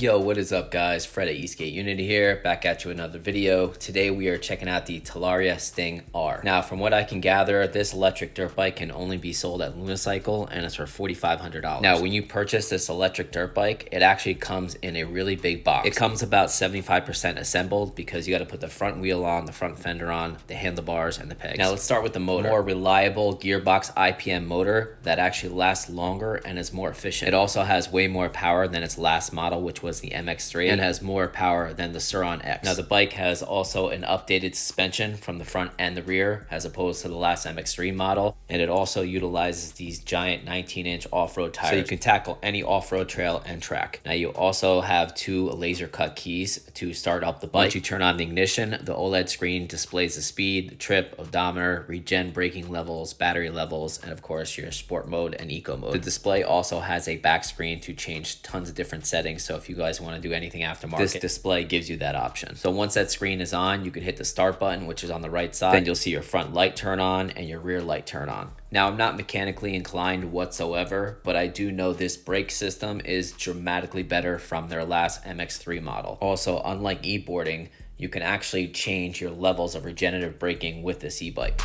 Yo, what is up guys? Fred at Eastgate Unity here, back at you with another video. Today we are checking out the TALARIA Sting R. Now from what I can gather, this electric dirt bike can only be sold at Unicycle and it's for $4,500. Now when you purchase this electric dirt bike, it actually comes in a really big box. It comes about 75% assembled because you got to put the front wheel on, the front fender on, the handlebars and the pegs. Now let's start with the motor. More reliable gearbox IPM motor that actually lasts longer and is more efficient. It also has way more power than its last model, which was the MX3, and has more power than the Sur-Ron X. Now the bike has also an updated suspension from the front and the rear as opposed to the last MX3 model, and it also utilizes these giant 19-inch off-road tires so you can tackle any off-road trail and track. Now you also have two laser cut keys to start up the bike. Once you turn on the ignition, the OLED screen displays the speed, the trip, odometer, regen braking levels, battery levels, and of course your sport mode and eco mode. The display also has a back screen to change tons of different settings, so if you guys want to do anything aftermarket, this display gives you that option. So once that screen is on, you can hit the start button, which is on the right side. Then you'll see your front light turn on and your rear light turn on. Now I'm not mechanically inclined whatsoever, but I do know this brake system is dramatically better from their last MX3 model. Also, unlike e-boarding, you can actually change your levels of regenerative braking with this e-bike.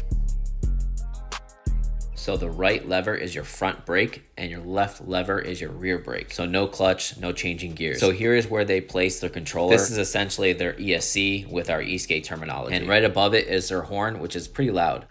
So the right lever is your front brake and your left lever is your rear brake. So no clutch, no changing gears. So here is where they place their controller. This is essentially their ESC with our Eastgate terminology. And right above it is their horn, which is pretty loud.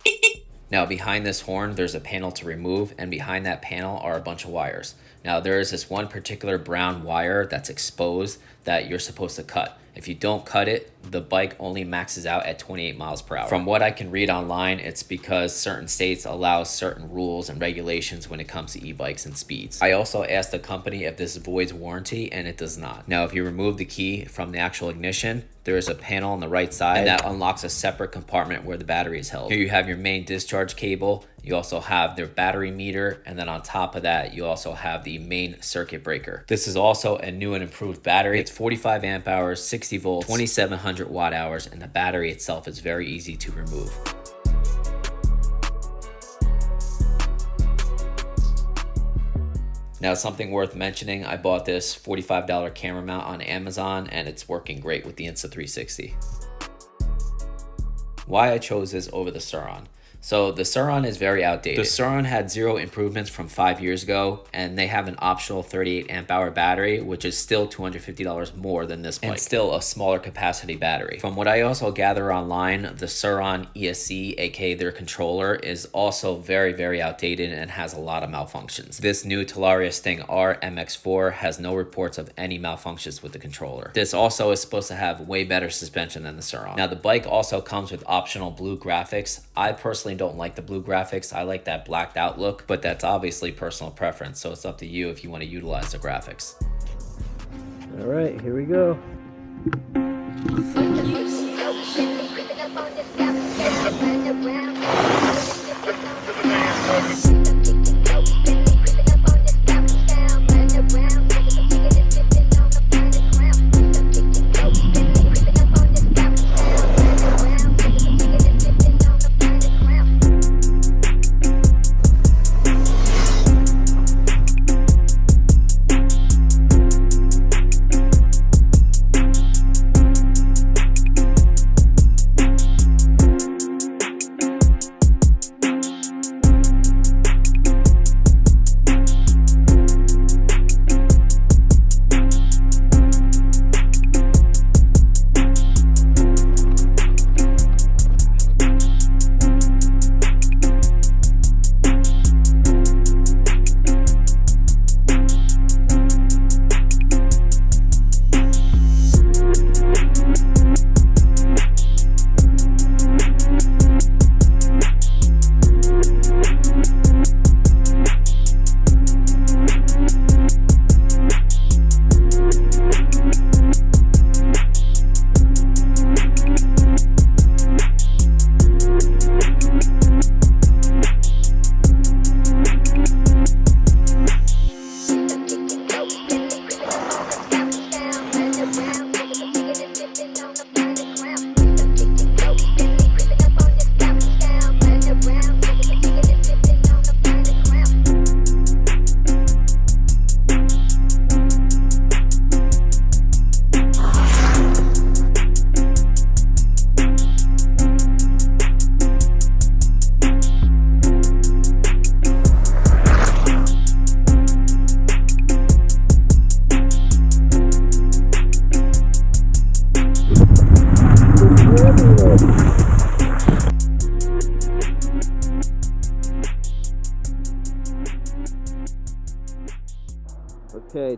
Now behind this horn, there's a panel to remove, and behind that panel are a bunch of wires. Now there is this one particular brown wire that's exposed that you're supposed to cut. If you don't cut it, the bike only maxes out at 28 miles per hour. From what I can read online, it's because certain states allow certain rules and regulations when it comes to e-bikes and speeds. I also asked the company if this voids warranty, and it does not. Now, if you remove the key from the actual ignition, there is a panel on the right side, and that unlocks a separate compartment where the battery is held. Here you have your main discharge cable. You also have their battery meter, and then on top of that, you also have the main circuit breaker. This is also a new and improved battery. It's 45 amp hours, 60 volts, 2700 watt hours, and the battery itself is very easy to remove. Now, something worth mentioning, I bought this $45 camera mount on Amazon, and it's working great with the Insta360. Why I chose this over the Sur-Ron. So the Sur-Ron is very outdated. The Sur-Ron had 0 improvements from 5 years ago, and they have an optional 38 amp hour battery, which is still $250 more than this bike, and still a smaller capacity battery. From what I also gather online, the Sur-Ron ESC, aka their controller, is also very outdated and has a lot of malfunctions. This new TALARIA Sting R MX4 has no reports of any malfunctions with the controller. This also is supposed to have way better suspension than the Sur-Ron. Now the bike also comes with optional blue graphics. I personally don't like the blue graphics. I like that blacked out look, but that's obviously personal preference, so it's up to you if you want to utilize the graphics. All right, here we go.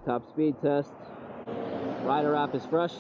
top speed test. Rider wrap is fresh.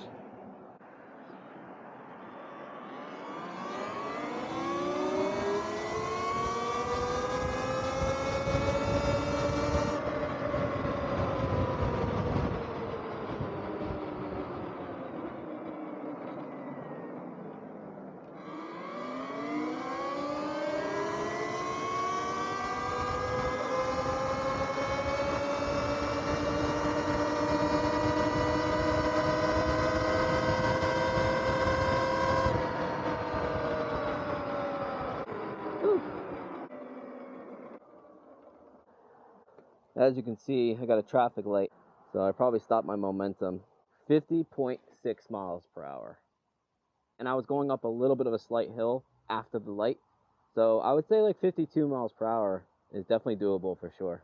As you can see, I got a traffic light, so I probably stopped my momentum. 50.6 miles per hour. And I was going up a little bit of a slight hill after the light, so I would say like 52 miles per hour is definitely doable for sure.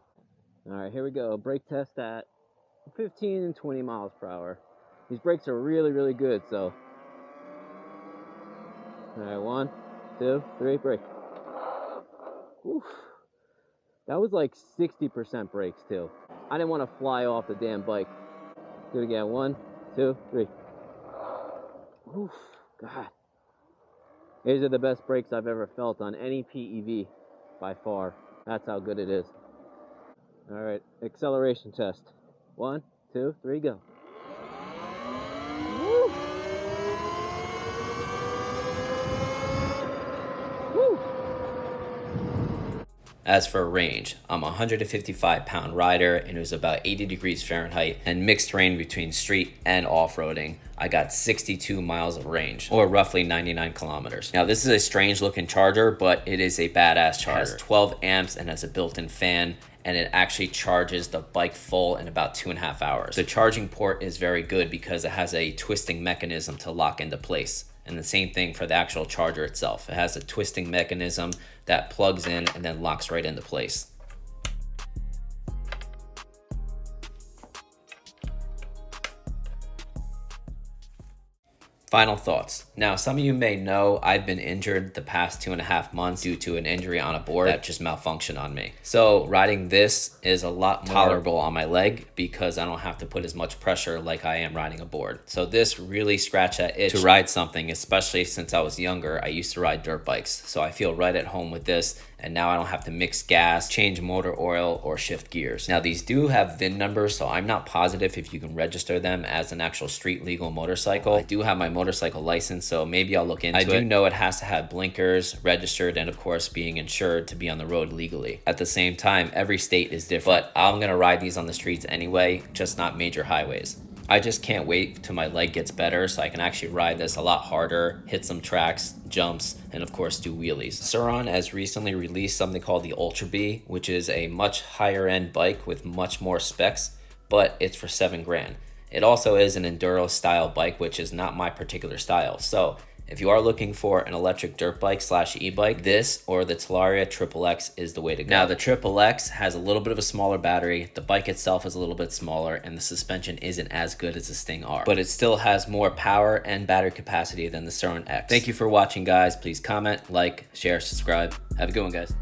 All right, here we go. Brake test at 15 and 20 miles per hour. These brakes are really, really good, so. All right, 1, 2, 3, brake. Oof. That was like 60% brakes too. I didn't want to fly off the damn bike. Do it again. 1, 2, 3. Oof, God. These are the best brakes I've ever felt on any PEV by far. That's how good it is. All right, acceleration test. 1, 2, 3, go. Woo. Woo. As for range, I'm a 155-pound rider, and it was about 80 degrees Fahrenheit and mixed terrain between street and off-roading. I got 62 miles of range, or roughly 99 kilometers. Now, this is a strange looking charger, but it is a badass charger. It has 12 amps and has a built-in fan, and it actually charges the bike full in about 2.5 hours. The charging port is very good because it has a twisting mechanism to lock into place. And the same thing for the actual charger itself. It has a twisting mechanism that plugs in and then locks right into place. Final thoughts. Now, some of you may know I've been injured the past 2.5 months due to an injury on a board that just malfunctioned on me. So riding this is a lot more tolerable on my leg because I don't have to put as much pressure like I am riding a board. So this really scratched that itch to ride something, especially since I was younger. I used to ride dirt bikes. So I feel right at home with this. And now I don't have to mix gas, change motor oil, or shift gears. Now, these do have VIN numbers, so I'm not positive if you can register them as an actual street legal motorcycle. I do have my motorcycle license, so maybe I'll look into it. I do know it has to have blinkers, registered, and of course being insured to be on the road legally. At the same time, every state is different, but I'm gonna ride these on the streets anyway, just not major highways. I just can't wait till my leg gets better so I can actually ride this a lot harder, hit some tracks, jumps, and of course do wheelies. Sur-Ron has recently released something called the Ultra Bee, which is a much higher end bike with much more specs, but it's for $7 grand. It also is an enduro style bike, which is not my particular style. So if you are looking for an electric dirt bike / e-bike, this or the Talaria XXX is the way to go. Now, the XXX has a little bit of a smaller battery, the bike itself is a little bit smaller, and the suspension isn't as good as the Sting R, but it still has more power and battery capacity than the Sur-Ron X. Thank you for watching, guys. Please comment, like, share, subscribe. Have a good one, guys.